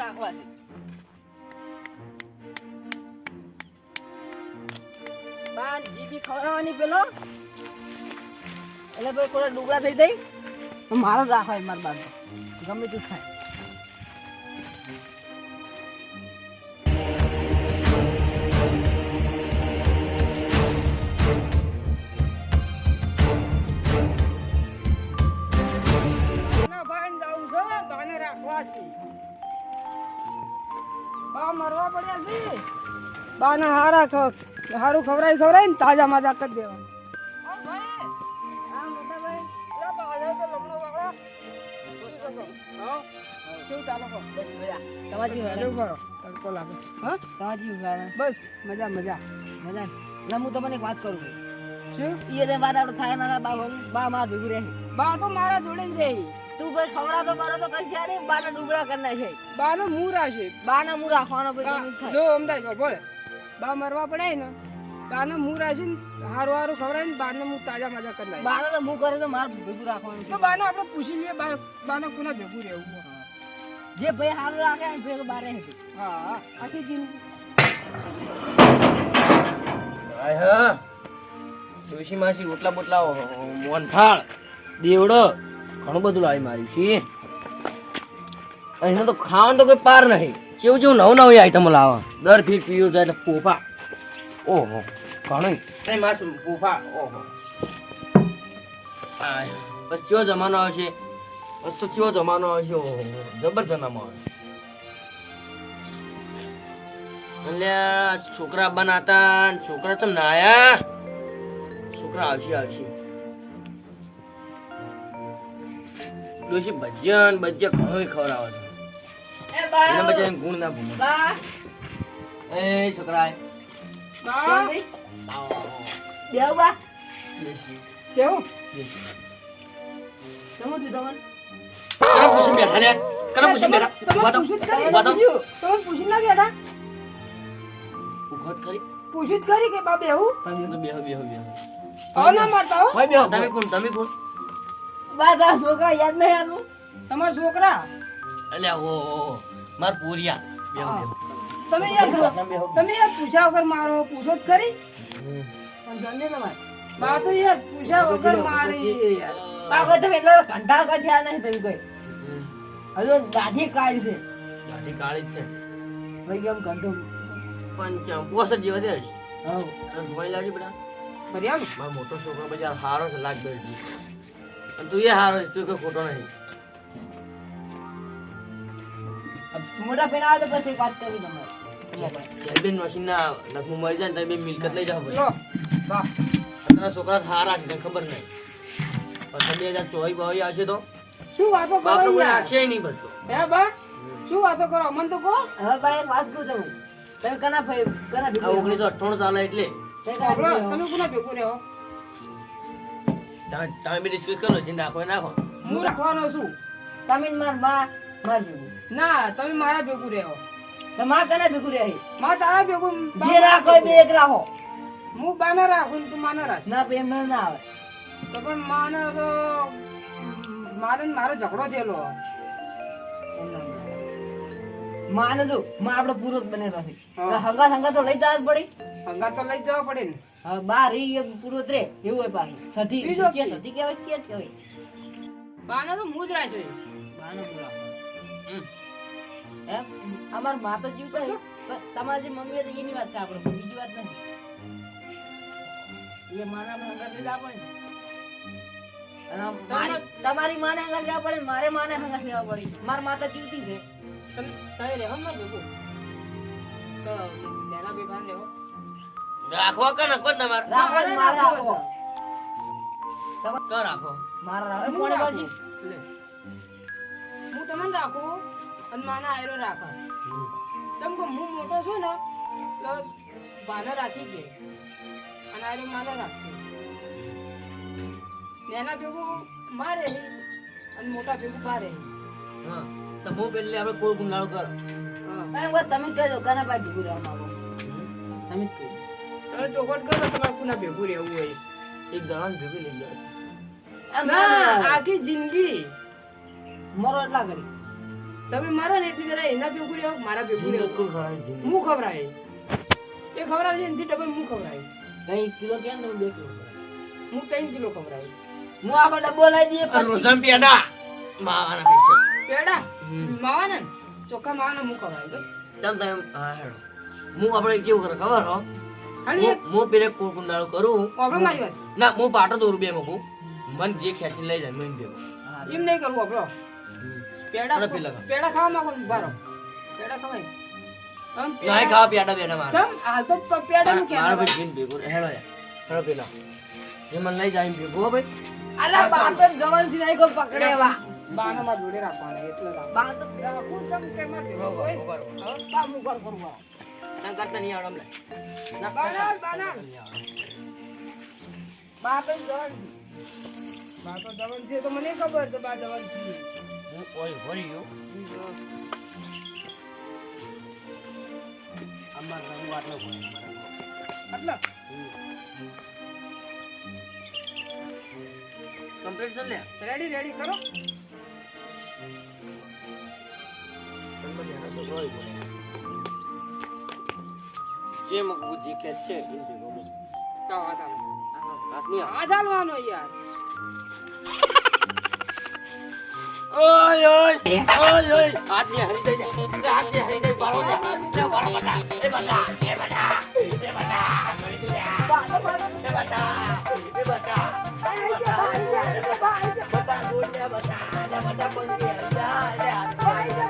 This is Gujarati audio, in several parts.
રાખવા છે બાન જીબી ખવડાવવાની પેલો એટલે ભાઈ કોઈ ડુગરા થઈ જાય તો મારો રાખવાય માર બાન ગમે તે થાય મરવા પડ્યા છે બાને હારું ખવરાય ને તાજા માજા કરી દેવા બસ મજા મજા મજા હું તમને એક વાત કરું શું એ વાત આપણે થાય ના બા મારા ભેગું રહે બા તો મારા જોડે જ રહે તું ભાઈ ખવડા તો મારો તો કઈ નહીં બાના ડુબળા કરના છે બાનો મૂરા છે બાના મૂ રાખવાનો ભાઈ જો અમદાવાદ બોલે બા મરવા પડે ને બાનો મૂરા છે હારું હારું ખવડાય ને બાને હું તાજા મજા કરના બાનો તો હું કરે તો માર ભેગું રાખવાનું તો બાને આપણે પૂછી લઈએ બાને કોના ભેગું રહેવું જે ભાઈ હારું રાખે ને ભેગું બારે છે હા આખી જિંદગી હા ડોશી માસી રોટલા બોટલા મોનથાળ દેવડો ઘણું બધું લાવી માર્યું છે અહીંયા તો ખાવાનું તો કોઈ પાર નહીં કેવું કેવું નવું નવી આઈટમો લાવવા દર ફીર પીવું જાય એટલે પોફા ઓહો ઘણું માસ પોફા ઓહો બસ કયો જમાનો આવશે બસ તો કયો જમાનો આવશે ઓહો જબર જમાનો આવશે એટલે છોકરા બનાતા છોકરા ચમ ના આયા છોકરા આવશે આવશે ડોશી ભજન ઘણું ખવડાવે છે એના બચ્ચાને ગુણ ના ભૂલે એ છોકરા કેવું પૂછી બેઠા લે કને પૂછી બેઠા પૂછી ના બેઠા ઉખત કરી પૂછી કરી કે બા બેહું તમે તો બેહો ના મારતા હો તમે કોણ બા છોકરા યાદ નહીં આનું તમારા છોકરા અલ્યા હો માર પૂરિયા બેહો તમે યાર પૂછ્યા વગર મારો પૂછો જ ખરી પણ જલ્દી તમારે બા તો યાર પૂછ્યા વગર મારી યાર બા કોઈ તમે એટલો ઘંટા કા થયા નહીં તમે કોઈ હજુ દાઢી કાળી છે દાઢી કાળી જ છે ભાઈ કેમ ઘંટો 65 જેવા છે હા ભાઈ લાગી બેટા બરિયામ મારો મોટો છોકરો બજાર હારો છે લાગ દે અને તું એ હારો છે તું કોઈ ખોટો નહીં મોટા પેલા આવે તો પછી વાત કરી તમારે બેન મશીન ના નખમું મરી જાય ને તમે મિલકત લઈ જાવ લો બા તારા છોકરા હારા છે તને ખબર નહીં પણ 2024 આવશે તો શું વાતો કરો બાપનો કોઈ યાર રાખશે નહીં બસ તો હે બા શું વાતો કરો અમન તો કહો હવે બા એક વાત કહું તમે તમે કના ભેગું 1998 ચાલે એટલે તમે કોના ભેગું રહ્યો તમે બી ડિસ્કસ કરો છે નાખો નાખો હું રાખવાનો છું તમે માર બા માર ભેગું ના તમે મારા ભેગું રહ્યો તમારા કના ભેગું રહે માં તારા ભેગું જે રાખો બે એક રાખો હું બાના રાખું તું માના રાખ ના પ્રેમ ના આવે તો પણ માને તો મારે મારો ઝઘડો થયેલો માને તો માં આપણે પૂરો જ બનેલો છે હંગા તો લઈ જવા જ પડી હંગા તો લઈ જવા પડે ને હા બાર એ પૂરો જ રે એવું હોય પાછું સતી સતી કહેવાય કે કહેવાય બાના તો હું જ રાખ્યો બાનો પૂરા એમ અમાર માં તો જીવતા તમારી જે મમ્મી હતી એની વાત છે આપણે બીજી વાત નહીં એ માના હંગા લઈ જવા પડે તમારી માને હંગા લેવા પડે મારે માને હંગા લેવા પડે માર માતા જીવતી છે તમે રહેવા માં ભેગું તો લેલા બે ભાન લેવો રાખવો કે નકો તમારે રાખો મારે રાખો કર રાખો મારે રાખો કોણે બાજી લે હું તમને રાખું અને માના આયરો રાખો તમ કો હું મોટો છું ને તો બાના રાખી કે અને આયરો માના રાખશે નેના ભેગું મારે અને મોટા ભેગું બારે હા તો હું પેલે આપણે કોઈ ગુનાળો કર તમે કહી દો કના ભાઈ ભેગું રહેવા માંગો તમે જ કહી તમે ચોખટ કરો તમારે કોના ભેગું રહેવું હોય એક દણા ભેગું લઈ જાય ના આખી જિંદગી મરો એટલા કરી તમે મારો ને એટલી બધા એના ભેગું રહ્યો મારા ભેગું રહ્યો બિલકુલ ખરાય છે. હું ખવડાય એ ખવડાવજે એનથી ડબલ હું ખવડાય કઈ કિલો કેમ તમે 2 કિલો હું 3 કિલો ખવડાય હું આખો ડબ્બો લઈ દઈએ રોશન પેડા માવાના પૈસા પેડા માવાના ચોખ્ખા માવાના હું ખવડાય ભાઈ ચાલ તમે હા હેડો હું આપણે કેવું કરે ખબર હો ખાલી હું પેલે કુંડાળો કરું આપણે મારી વાત ના હું પાટો દોરું બે મૂકું મન જે ખેંચી લઈ જાય મન ભેગો એમ નહીં કરવું આપણો પેડા અરે પેલા ખા. પેડા ખાવા માંગો બારો પેડા ખવાય આમ નહીં ખાવા પેડા બેડા મારે ચમ આ તો પેડા નું મારા કે ભાઈ જીન ભેગો હેડો યાર હેડો પેલા જે મને લઈ જાય એમ ભેગો હો ભાઈ અલા બાપે જવાન થી નહીં કો પકડેવા બાના માં જોડે રાખવાના એટલે બા તો પેલા કોણ ચમ કે માં ભેગો હોય બા મુ કર કરવા ના કરતા નહીં આવડમ લે ના બાના બાપે જવાન બા તો જવાન છે તો મને ખબર છે બા જવાન છે હું ઓય ભર્યો અમાર રંગ આટલો આટલા કમ્પ્લીટ છે લે રેડી રેડી કરો જે મકબૂજી કે છે એમ ભેગો કાવ આધાલ હાથની આધાલવાનો યાર ઓય ઓય ઓય ઓય હાથની હરી જાય હાથની હરી જાય બાળો લે બાળો બટા એ બટા એ બટા એ બટા એ બટા એ બટા બટા ગોળિયા બટા બટા પંજી જા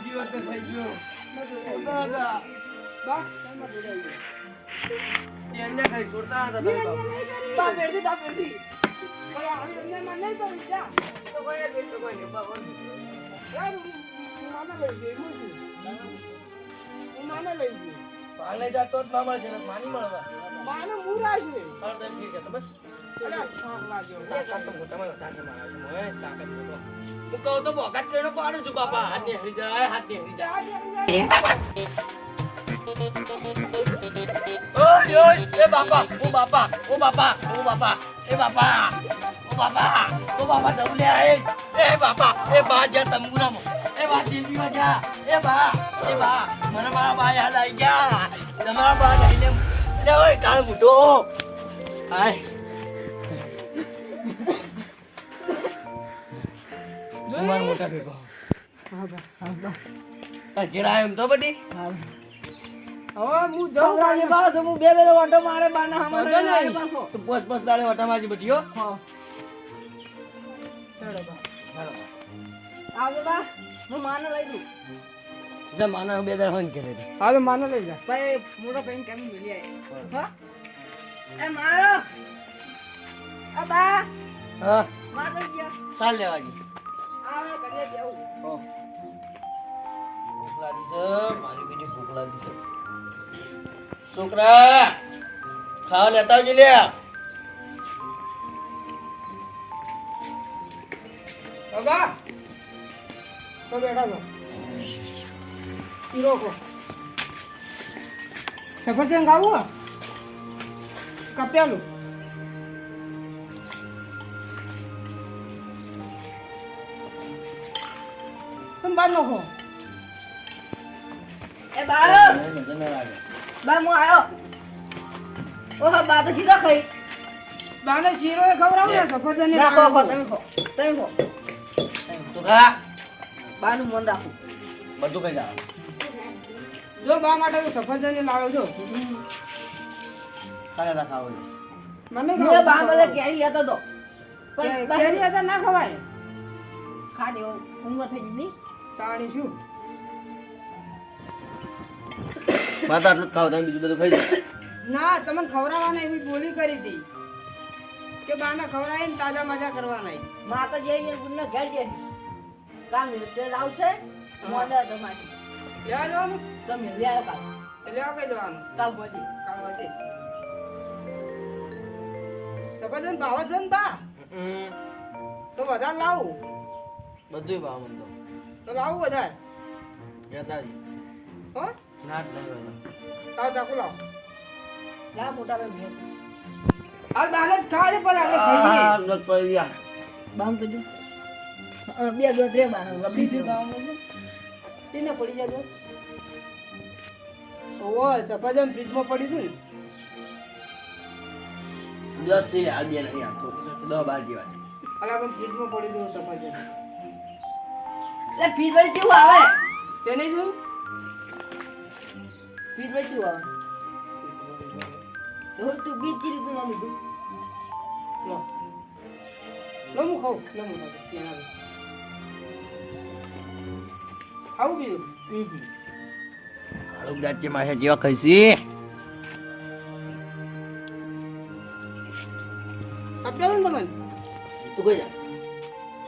જીવન થઈ ગયો દાદા બા તમે જોડે એને કઈ છોડતા હતા તમે બા બેઠી બોલા અમને મને તો વિચાર તો કોઈ બેઠો કોઈ ને બાબો યાર હું માને લઈ ગઈ હું છું હું માને લઈ ગઈ પાલે જાતો જ મામા છે માની મળવા માને મુરા છે હાલ તમે ઠીક છે બસ અલા થાક લાગ્યો તાકાત તો મોટા માં તાકાત મારા મોય તાકાત મોટો હું કહું તો બોગાત કેનો પાડું છું બાપા હાથની હરી જાય ઓય ઓય એ બાપા ઓ બાપા ઓ બાપા ઓ બાપા એ બાપા ઓ બાપા ઓ બાપા દઉલ્યા એ બાપા એ બા જા તંબુરામાં એ બા દીદી જા એ બા મને મારા બા યાદ આવી ગયા તમારા બા લઈને લે ઓય કાળ મૂઠો હાય તમાર મોટા ભેગો હા બા આ ઘેરા એમ તો બડી હવે હું જાઉં રાની બા તો હું બે ઓટો મારે બાના હમારે નહીં પાછો તો બસ દાડે વટા માજી બટીઓ હા ચડો બા હાલો આવજો બા હું માને લઈ દઉં જા માના બે દાડ હન કરે હા તો માને લઈ જા ભાઈ મોટો પેન કેમ મિલી આય હા એ મારો આ બા હા મારે ગયા ચાલ લેવાજી આવે ઘરે બેહું ભૂખ લાગી છે મારી બેટી ભૂખ લાગી છે છોકરા ખાવા લેતા આવજે લે બાબા તો બેઠા છો હીરો કો સફરજન ખાવું કપ્યાલું તમે બાર નાખો એ બારો નજર ના લાગે બા હું આવ્યો ઓહો બા તો સીધો ખાઈ બાને શીરો એ ખવડાવું ને સફરજન ને ના, ખો, ખો, તમે ખો તમે ખો તો ખા બાનું મન રાખું બધું કઈ જાવ જો બા માટે હું સફરજન ને લાવ્યો છો ખાને ના ખાવ મને હું એ બા મને કેરી લેતો તો પણ પણ કેરી હતા ના ખવાય ખાડી ઊંઘ થઈ ગઈ નહીં તાણી શું માતા આટલું જ ખાવ તમે બીજું બધું ખાઈ જાઓ ના તમને ખવડાવવાના એવી બોલી કરી હતી કે બાને ખવડાવીને તાજા મજા કરવાના માતા જઈએ ગુણને ઘેર જઈએ કાલ તે આવશે મોડે તમારી લેવા જવાનું તમે લે આવ્યો કાલ લેવા કઈ જવાનું કાલ પછી કામ હતી સફરજન ભાવે છે ને બા તો વધારે લાવું બધું ભાવ મન તો લાવું વધારે કહેતા હો ના જ નહીં લાવ ચાકુ લાવ લા મોટા ભાઈ મેં હાલ બાને જ ખાવા દે પણ આપણે ખાઈ લઈએ. આ દત પડી ગયા. બામ કરજો બે દોત રે બામ બીજું બામ કરજો. તેને પડી જાય દોત. ઓવો સફરજન ફ્રીજમાં પડ્યું હતું ને. દત થી આ બે નહીં આ તો 10-12 જેવા છે. અલા પણ ફ્રીજમાં પડ્યું હતું સફરજન. એટલે ફીસ વળી કેવું આવે તેને જોયું? ફીસ વળી કેવું આવે તો તું બીજ ચીરી તું મમ્મી તું લો. લો હું ખાઉં. લો હું ખાઉં. ત્યાં આવે. ખાવું બીજું? આળુ દાંત માં છે જેવા ખઈસી. આપી આલો ને તમને. તું કઈ જા.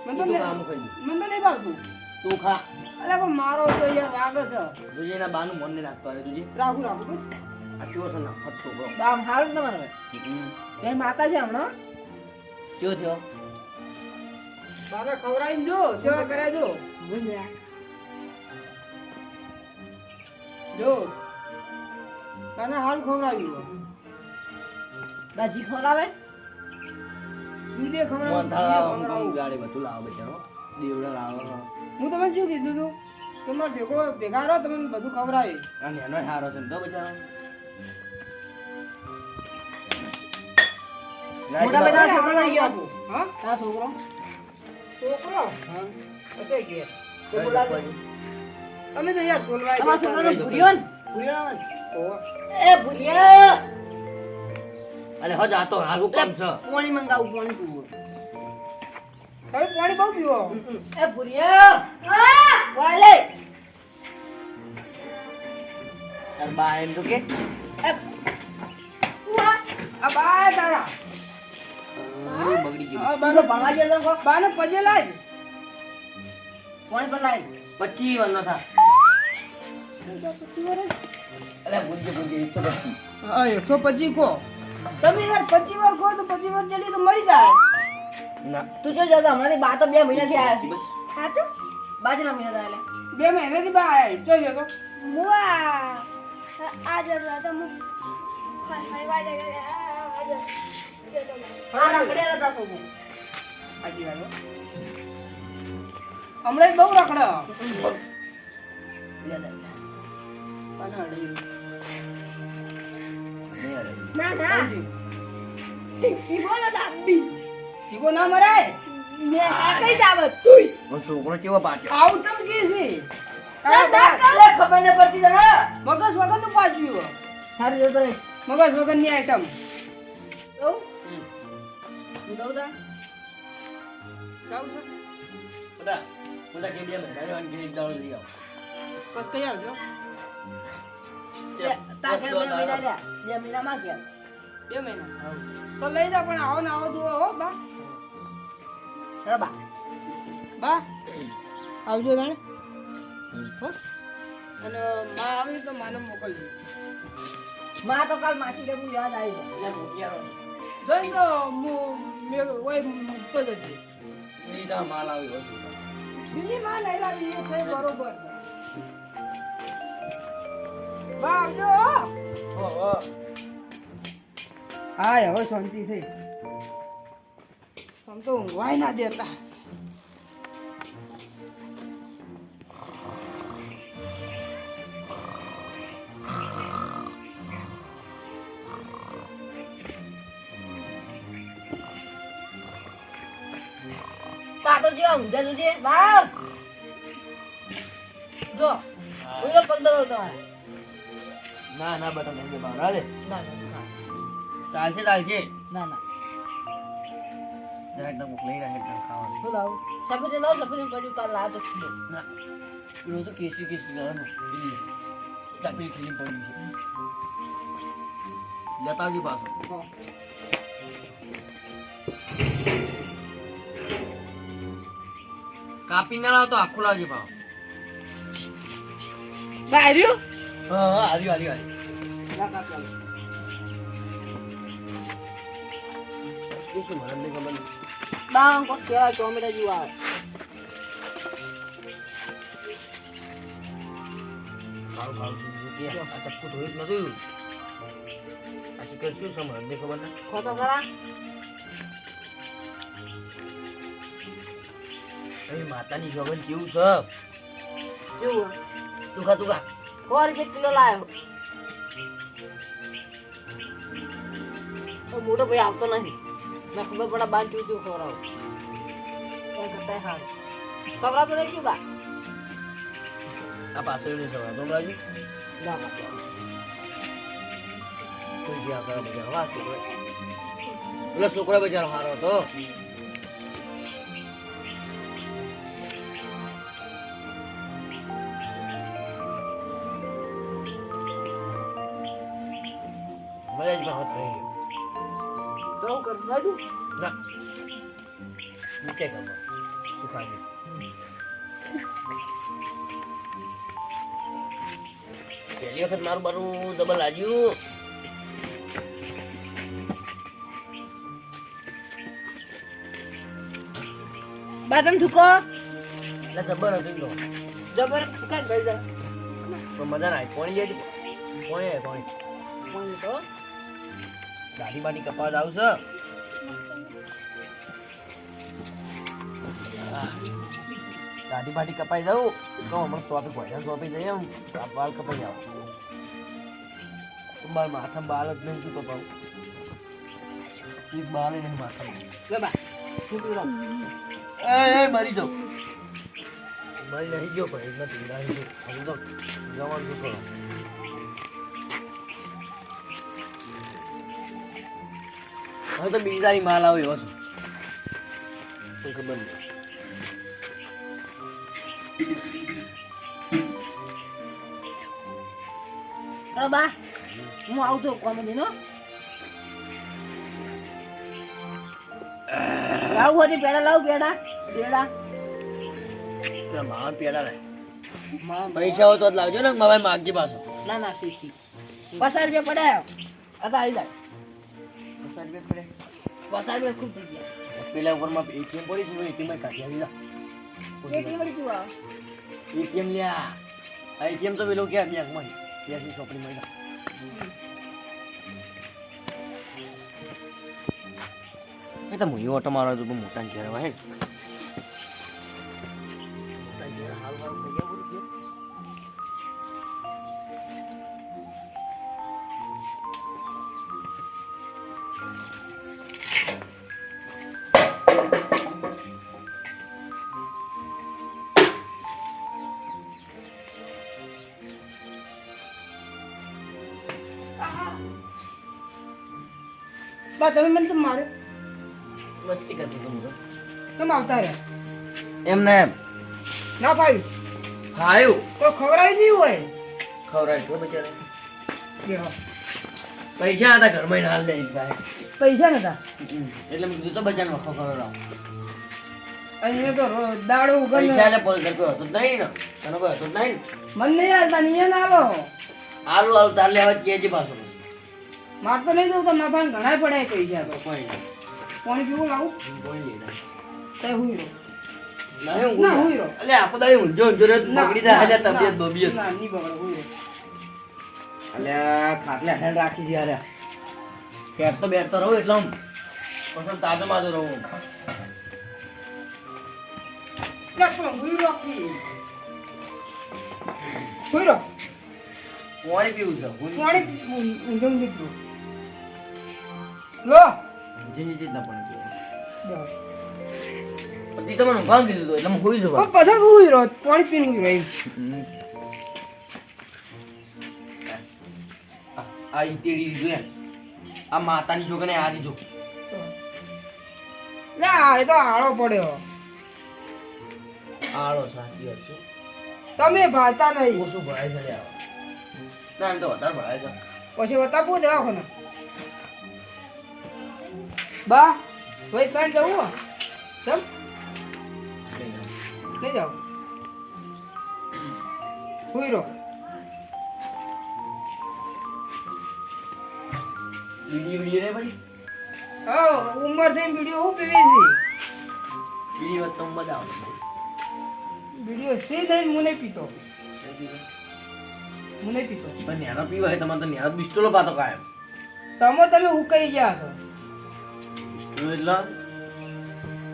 મને તો તું નહીં- આમ ખાઈ. મને તો નહીં ભાવતું. તું ખા. અલા પણ મારો તો યાર વાગે છે. તુજે બાનું મન ને નાખતો અરે તુજે. રાખું રાખું બસ. આ કેવો છે ના ફટ છોકરો. બામ હારું ને તમારે તે માતા છે હમણાં કેવો થયો? બાબા ખવડાવીને જો જેવા કરે જો. ભૂલ્યા જો તને હારું ખવડાવ્યું. બાજી ખવડાવે દૂધે મોન ખવડાવ્યું. થાળા દૂધે ખવડાવ્યું. ગાડી બધું લાવો બેચારો. દેવડા લાવો. હું તમને શું કીધું તું કે મારે ભેગા રહો તમને બધું ખવડાવી. અને એનો હારો છે ને તો બેચારો. મોટા બધા છોકરો આવી ગયો આપું. હા તારા છોકરો છોકરો હા હશે ઘેર. તો બોલાવો તમે તો યાર બોલવાય તમારા છોકરાનો ભૂર્યો ને ભૂર્યો ને ઓવા. એ ભૂર્યા અલે હજ આ તો હારું કામ છે. પાણી મંગાવું પાણી પીવું તમે પાણી બહુ પીવો. એ ભૂર્યા વાલે તાર બા એમ તો કે એ ઉઆ આ બા તારા બગડી ગયું. આ બાનો બાનો ભણવા ગયો તો કો બાનો પજેલા જ. પાણી પલાય 25 વર્ષનો થા. અલે ભૂલજે 125. હા 125 કો. તમે યાર 25 વાર કહો તો 25 વાર ચલી તો મરી જાય. ના તું જો જતો હમણાં બા તો 2 મહિનાથી આયા છે બસ. સાચું બાજના મહિના થાય 2 મહિનાથી બા આયા જોજો તો. મુઆ આ જરા તો મુ ફાઈ વાડે આ જો હા રખડ્યા હતા ସବୁ સાચી વાત હો. હમણાં બહુ રખડે. ના ના ઈ બોલો દાબી ઈગો ના મરાય. મે આ કઈ જાવત તુઈ પણ છોકરો કેવો પાછો. આવું ચમકી છે. એટલે ખબર ન પડતી તને મગજ વગરનું પાછું. સારું જોતો રે મગજ વગરની આઈટમ. દઉં હું દઉં તા જાવ છો બધા બધા કે 2 મહિના અને એક દાડો લઈ આવો. બસ કઈ આવજો. તા કે 2 મહિના રહ્યા 2 મહિના માં ગયા 2 મહિના તો લઈ જા પણ આવો ને આવો જુઓ હો બા. રબા બા આવજો તાણે હો. અને માં આવી તો માને મોકલજો. માં તો કાલ માસી કે હું યાદ આવી એટલે મોકિયારો. જોઈ તો હું ઓય મૂકતો જજે. ઈ તો માલ આવી હોય. બીજી માં લઈ લાવી એ છે બરોબર છે. બા આવજો હો. ઓ હાય હવે શાંતિ થઈ. આમ તો ઊંઘવાય ના દેતા. બા તો જો ઊંધે જોજે બાપ જો ઓલો પગ દો તો ના ના બટા નહીં બાર રાજે. ના ના ચાલશે ચાલશે. ના ના ડાયરેક્ટ મુક લઈ રહ્યા છે ખાવાનું. હું લાવું સફેદ લાવ સફેદ પડ્યું કાલ લાવ તો ખીલો ના પેલો તો કેસી કેસી ગરમ ઈ ચાપી ખીલી પડી છે. લતાજી પાછો. કાપી ના લાવ તો આખો લાવજે પાવ. બા આવ્યું હા હા આર્યું આર્યું આર્યું. ના કાકા એ શું મને નહીં ખબર. બા કો કેવા ટોમેટા જેવા આવે ખાવ ખાવ આ ચક્કુ ધોઈ જ નતું. આ કે શું સંભળાય ને ખબર ના ખો તો ખરા એ માતાની જોગન કેવું છે કેવું તું ખા 100 રૂપિયા કિલો લાયો તો મોટો ભાઈ આવતો નહીં ના ખબર પડે બાન ચૂચું ખવડાવ એ કરતા હારું ખવડાવ તો નહીં કે બા આ પાછળ નહીં સવાય તો બાજુ ના બા કોઈ જ્યાં કરે બજાર વાહ છોકરો એટલે છોકરો બજાર હારો હતો મજા જ હોત રહી તો હું કરું નાખું ના નીચે કર તું ખાજે પહેલી વખત મારું બારું ડબલ આજ્યું બાદામ થૂકો એટલે જબર હતું તો જબર ફૂકાય ભાઈ જા પણ મજા ના આવી કોણી જાય કોણી કોણી કોણ તો દાઢી બાડી કપાસ આવશે દાઢી બાડી કપાઈ જાઉં તો હમણાં શોપી ભજન શોપી જઈએ આમ બાલ કપાઈ આવો બાલ માથામાં બાલ જ નહીં શું કપાવું એક બાલ નહીં માથામાં લે બા ફૂકું રામ એ મરી જાઉં મરી નહીં ગયો પણ નથી નહીં ગયો હજુ તો જવાનું શું કરો હવે તો બીજા માલ આવે એવો છે ખબર નહીં અરે બા હું આવતો કોમેડી નો લાવ હોતી પેડા લાવ પેડા પેડા પેલા માવા પેડા રે માં પૈસા હોય તો જ લાવજો ને મોબાઈલ માંગજી પાછો ના ના શીખી 50 રૂપિયા પડ્યા હતા આવી જાય 50 રૂપિયા પડે 50 રૂપિયા ખૂબ થઈ ગયા પેલા ઉપરમાં એટીએમ પડી છે એટીએમ માં કાઢી આવી જા કેટલી મળી તું આ એટીએમ લ્યા આ એટીએમ તો પેલો ક્યાં બેંકમાં બેંકની ચોપડી માં એ તો મુયો ઓટો મારો તો મોટા ઘેર હોય ને મોટા ઘેર હાલ વાળ થઈ ગયા બોલું કે બા તમે મને તો મારે મસ્તી કરતી તું કેમ આવતા રહ્યા એમ ને એમ ના ભાઈ હાયું કોઈ ખવડાવી નહીં હોય ખવડાય તો બચારે દેખો પૈસા હતા ઘરમાં હાલ દે ભાઈ પૈસા નતા એટલે મેં કીધું તો બચાને વખો ખવડાવ અહીંયા તો દાડો પૈસા એટલે પોલ કોઈ હતો જ નહીં ને તને કોઈ હતો જ નહીં મને નહીં આવતા નહીં ના આવો આલુ આલુ તાર લેવા જ કેજી પાછો માર તો નહીં જવું તો મારા પાસે ઘણા પડ્યા પૈસા તો કોઈ નહીં પાણી પીવું લાવું કોઈ નહીં તે હુઈ રહો નહીં ના હુઈ રહો એટલે આખો દાડી ઊંઝો ઊંઝો રે બગડી જાય એટલે તબિયત બબિયત ના નહીં બગડે હુઈ રહો એટલે ખાટલે હેન્ડ રાખી છે યાર પેટ તો બેઠતો રહું એટલે હું પછી તાજો માજો રહું ના પણ હુઈ રહો કી હુઈ રહો પાણી પીવું છે પાણી ઊંધું દીધું લો જીની ચીજ ના પાણી પીવું દો પછી તમને ઊંઘાણ કીધું હતું એટલે હું હોઈ જવા પછી હુઈ રહો પાણી પીને હુઈ રહો આ ઈટેડી દીધું એમ આ માતાની છોકરીને આ દીધું ના એ તો આળો પડ્યો આળો સાચી વાત છે તમે ભાતા નહીં ઓછું ભરાય છે લે ના એમ તો વધારે ભરાય છે પછી બતાવું દવાખાને બા ભાઈ પેન્ટ જવું ચમ નહીં જાવ હુઈ રહો બીડી રે ભાઈ હા ઉંમર થઈને વિડીયો હું પીવી છે બીડી વાત તો મજા આવે વિડીયો છે નહીં હું નહીં પીતો હું નહીં પીતો પણ નેનો પીવો હોય તમારે તો નેનો બિસ્ટોલો પાતો કાયમ તમે હું કહી ગયા છો એટલે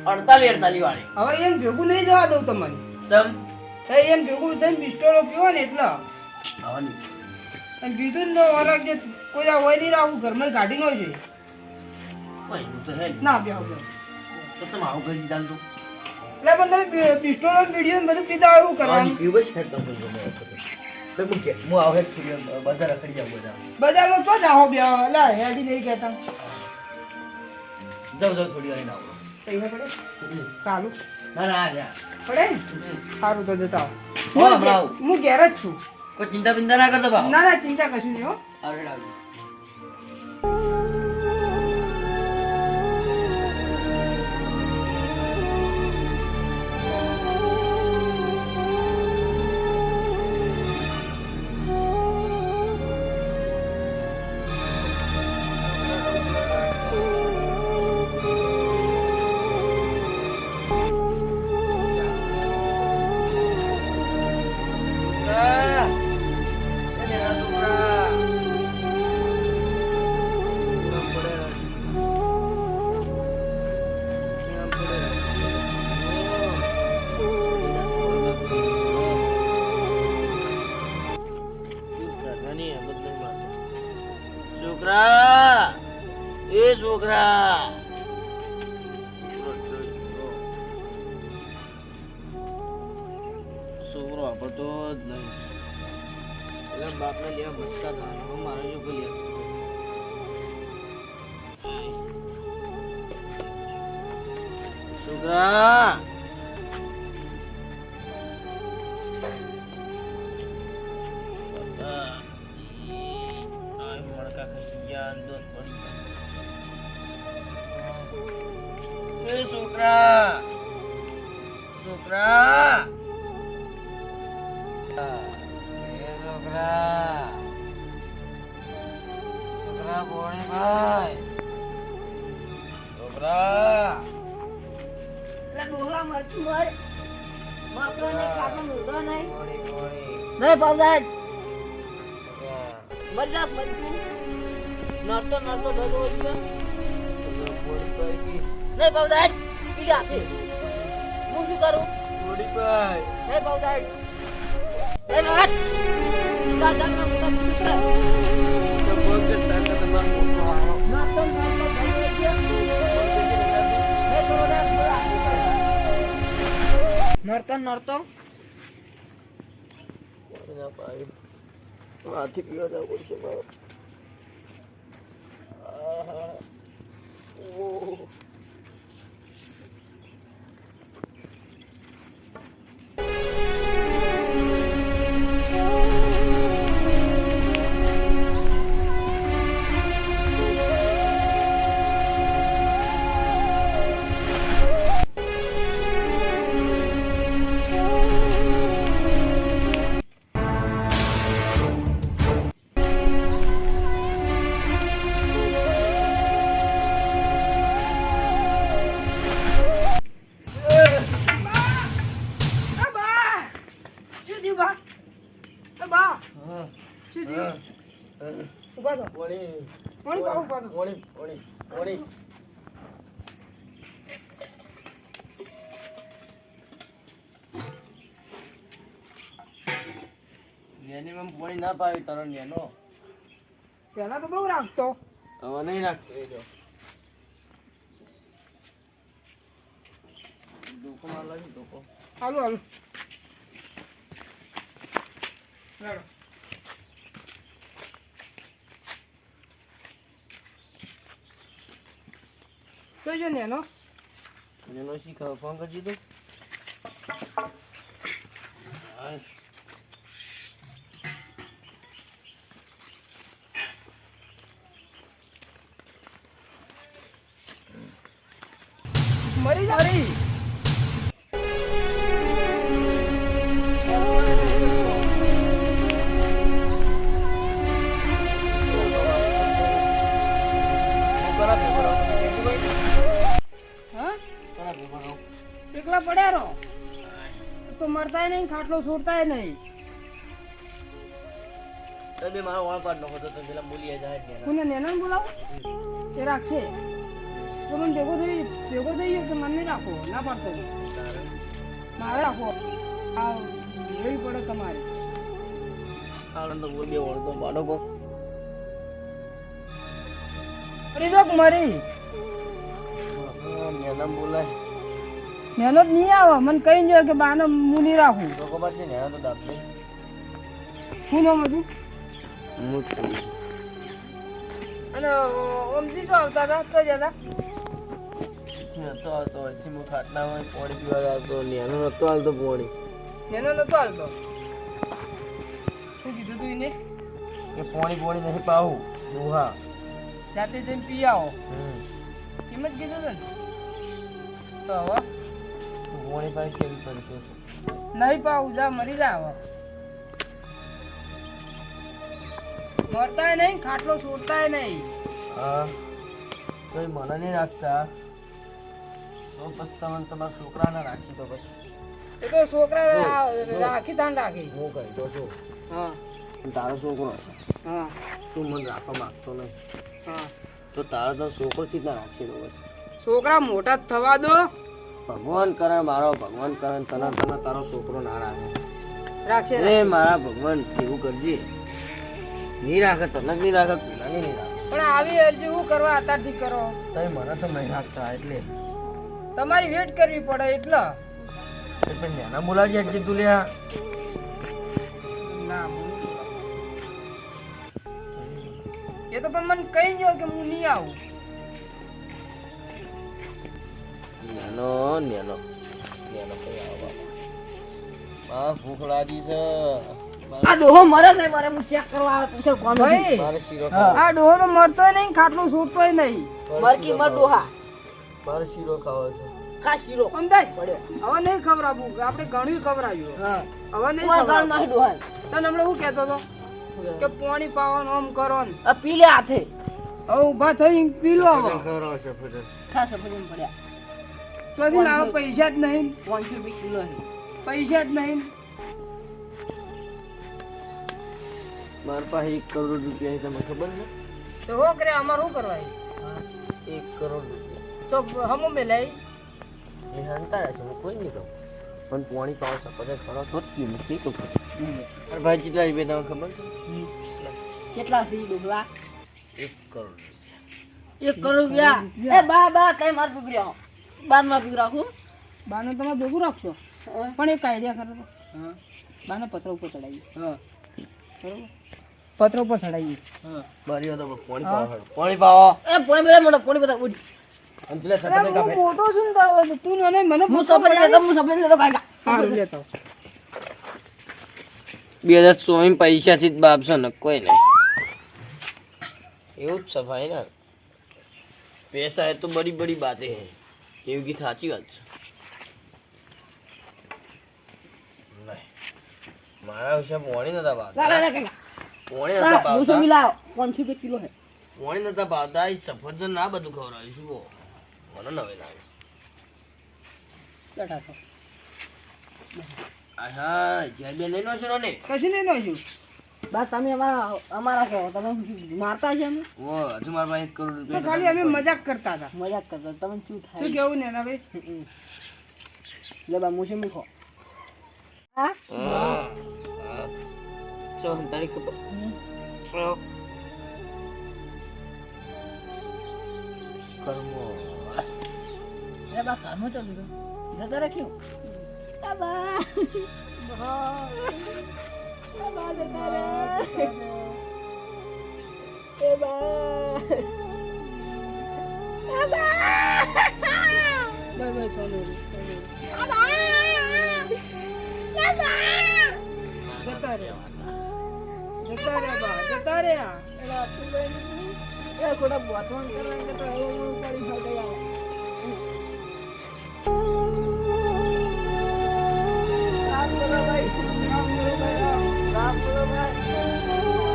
48 વાળી હવે એમ ભેગું નહીં જવા દઉં તમને ચમ એમ ભેગું થઈને પિસ્ટોલો પીવો ને એટલે આવવાની અને પીધું ને તો અલગ જે કોઈ આ હોય નહીં રાખવું ઘરમાં કાઢી ન જોઈએ ઓય હું તો હે જ. ના બે આવું તો તમે આવું કરી દીધા ને તો એટલે પણ તમે પિસ્ટોલો વિડીયો બધું પીતા હોય એવું કરવાનું પીવું જ હેડ તો હું આવ હેડ બજાર રખડી જાવ બજારમાં તો જાઓ બે એટલે હેડી નહીં કહેતા જાવ થોડી વાર આવો પૈસા પડે સારું ના ના જા પડે ને? સારું તો જતા આવો. હા, હમણાં આવું. હું ઘેર જ છું કોઈ ચિંતા બિંતા ના કરતો બા ના ના ચિંતા કશું નહીં હો આવડે આવડે છોકરા એ છોકરા છોકરો વાપરતો જ નહીં એટલે બાપને લેવા ભટકા થવાનો મારે જો કોઈ છોકરા છોકરા છોકરા છોકરા છોકરા બોણી ભાઈ છોકરા એટલે ડોહલા મરચું મર માપડો ને કાપો મુર્ગો નહીં બોણી બોણી નહીં પાવદાટ મજા મરચું નડતો નડતો ભેગો હોય ગયો બોણી ભાઈ નહીં પાવદાટ પીડા છે હું શું કરું બોણી ભાઈ નહીં પાવદાટ નહીં પાવદાટ તા જામના મોટા પુત્ર તો બોલ કે તાકા તમાર મોટો આવો નડતો નડતો ભેગો હોય ગયો નહીં થોડા નડતો નડતો ના ભાઈ હાથી પીવા જવું પડશે મારો ઓહ ઉભા થો બોણી પાણી પાવ ઉભા થો બોણી બોણી બોણી નેની માં બોણી ના પાવી તને નેનો પહેલા તો બહુ રાખતો હવે નહીં રાખતો એ જો દુકો માર લાગી દુકો હાલો હાલો લાડો તો જો ને એનો નેનો શીખાવ ફોન કરજી તું મરી જા મરી હા એકલા પડ્યા રહો તો મરતાય નહીં ખાટલો છોડતાય નહીં તમે મારો વાળ પાડ નાખો તો પેલા મૂલી જાય ને કોને નેના બોલાવો એ રાખશે તો મને ભેગો થઈ ગયો કે મને નહીં રાખો ના પાડતો હું. મારે રાખો આ લેવી પડે તમારે આનંદ તો બે વળતો બાડો કો અરે જોક મારી નેના બોલાય મહેનત નહીં આવે મને કહી જો કે બાને હું નહીં રાખું તો ખબર છે નેના તો દાબશે શું નામ હતું મુક્તિ અને ઓમજી તો આવતા હતા તો જતા નતો આવતો હજી હું ખાટલા હોય પાણી પીવા આવતો નેનો નતો આવતો પાણી એનો નતો આવતો શું કીધું તું એને કે પાણી નહીં પાવું દુહા જાતે જઈને પી આવો એમ જ કીધું હતું ને તો હવે પાણી પાઈ કેવી પડશે નહીં પાવું જા મરી જા હવે મરતાય નહીં ખાટલો છોડતાય નહીં હા કોઈ મને નહીં રાખતા તો પછી તમે તમારા છોકરાને રાખી દો પછી એ તો છોકરા રાખી તાન રાખી હું કહી દો છું હા તારો છોકરો છે હા તું મને રાખવા માંગતો નહીં હા તો તારો તો છોકરો સીધા રાખી દો બસ છોકરા મોટા જ થવા દો ભગવાન કરે મારો ભગવાન કરે તને તને તારો છોકરો ના રાખે રાખશે એ મારા ભગવાન એવું કરજે નહીં રાખે તને નહીં રાખે પેલા નહીં રાખે પણ આવી અરજી હું કરવા અત્યારથી કરો તઈ મને તો નહીં રાખતા એટલે તમારી વેટ કરવી પડે એટલે નાના બોલાવજે એટલે તું લ્યા ના એ તો પણ મને કહી દો કે હું નહીં આવું નેનો નેનો નેનો કઈ આવો બાપા ભૂખ લાગી છે આ ડોહો મરે છે મારે હું ચેક કરવા આવે પૂછે કોણ ભાઈ મારે શીરો આ ડોહો તો મરતોય નહીં ખાટલું છૂટતોય નહીં મરકી મર ડોહા મારે શીરો ખાવો છે ખા શીરો સમજાય હવે નહીં ખવડાવવું આપણે ઘણું ખવડાવ્યું હા હવે નહીં કોઈ ગાળ ખવડાવવું. નાખી ડોહા તને હમણાં શું કહેતો હતો કે પાણી પાવાનું આમ કરો ને આ પી લે હાથે હવે ઊભા થઈ પી લો હવે ખવડાવો છે ફજર ખા સફરજન પડ્યા ચોથી લાવો પૈસા જ નહીં 500 રૂપિયા કિલો છે પૈસા જ નહીં મારા પાસે 1 કરોડ રૂપિયા છે તમને ખબર છે તો હો કરે અમાર શું કરવાય 1 કરોડ રૂપિયા તો હમો મે લઈ એ હંતાડા છે હું કોઈ નહીં કહું પણ પાણી પાવ સપોઝ ખરો તો જ પીવું નહીં કહું અરે ભાઈ કેટલા રૂપિયા તમને ખબર છે કેટલા છે ડોહલા 1 કરોડ 1 કરોડ રૂપિયા એ બા કઈ માર પકડ્યો બાર માં પકડ રાખું બાને તમે ભેગું રાખશો પણ એક આઈડિયા કરો તો હા બાને પત્ર ઉપર ચડાવી હા બરોબર પત્ર ઉપર ચડાવી હા મારી તો પાણી પાવ પાણી પાવો એ પોણી બધા મોટો પોણી બધા ઉડ અને પેલા સપોઝ કાપે મોટો છું ને તો તું ને મને હું સફેદ લેતો કાકા સારું લેતો 2024 પૈસા થી જ બાપસો ને કોઈ નહીં એવું જ છે ભાઈ ને પૈસા એ તો બડી બડી બાતે હે એવું की સાચી વાત છે નહીં મારા વિશે પોણી નતા ભાવતા કાકા પોણી નતા હું ભાવતા મિલાવ 500 રૂપિયા કિલો છે પોણી નતા ભાવતા એ સફરજન ના બધું ખવડાવીશું બો મને નવે લાગે બેઠા છો આહા જે બે નહીં નો છે ને કશું નહીં નોશું બા તમે અમારા કહો તમે મારતા છે અમે ઓ હજુ મારા પાસે 1 કરોડ તો રૂપિયા ખાલી અમે મજાક કરતા હતા મજાક કરતા તમે શું શું થાય કેવું ને એના ભાઈ લે બા મુશે મૂકો હા ચો તારી ખબર કર્મો લે બા કામ તો દીધો જતા રાખ્યો બા બા જતા રે એ બા બાય બાય સોનુ જતા રે બા જતા રે એલા તું એ કોડા બોતવાન કરવા કે તો એવું પડી શકે યાર રામ બોલો ભાઈ રામ બોલો ભાઈ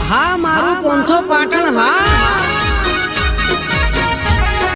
હા મારું પોંથો પાટણ હા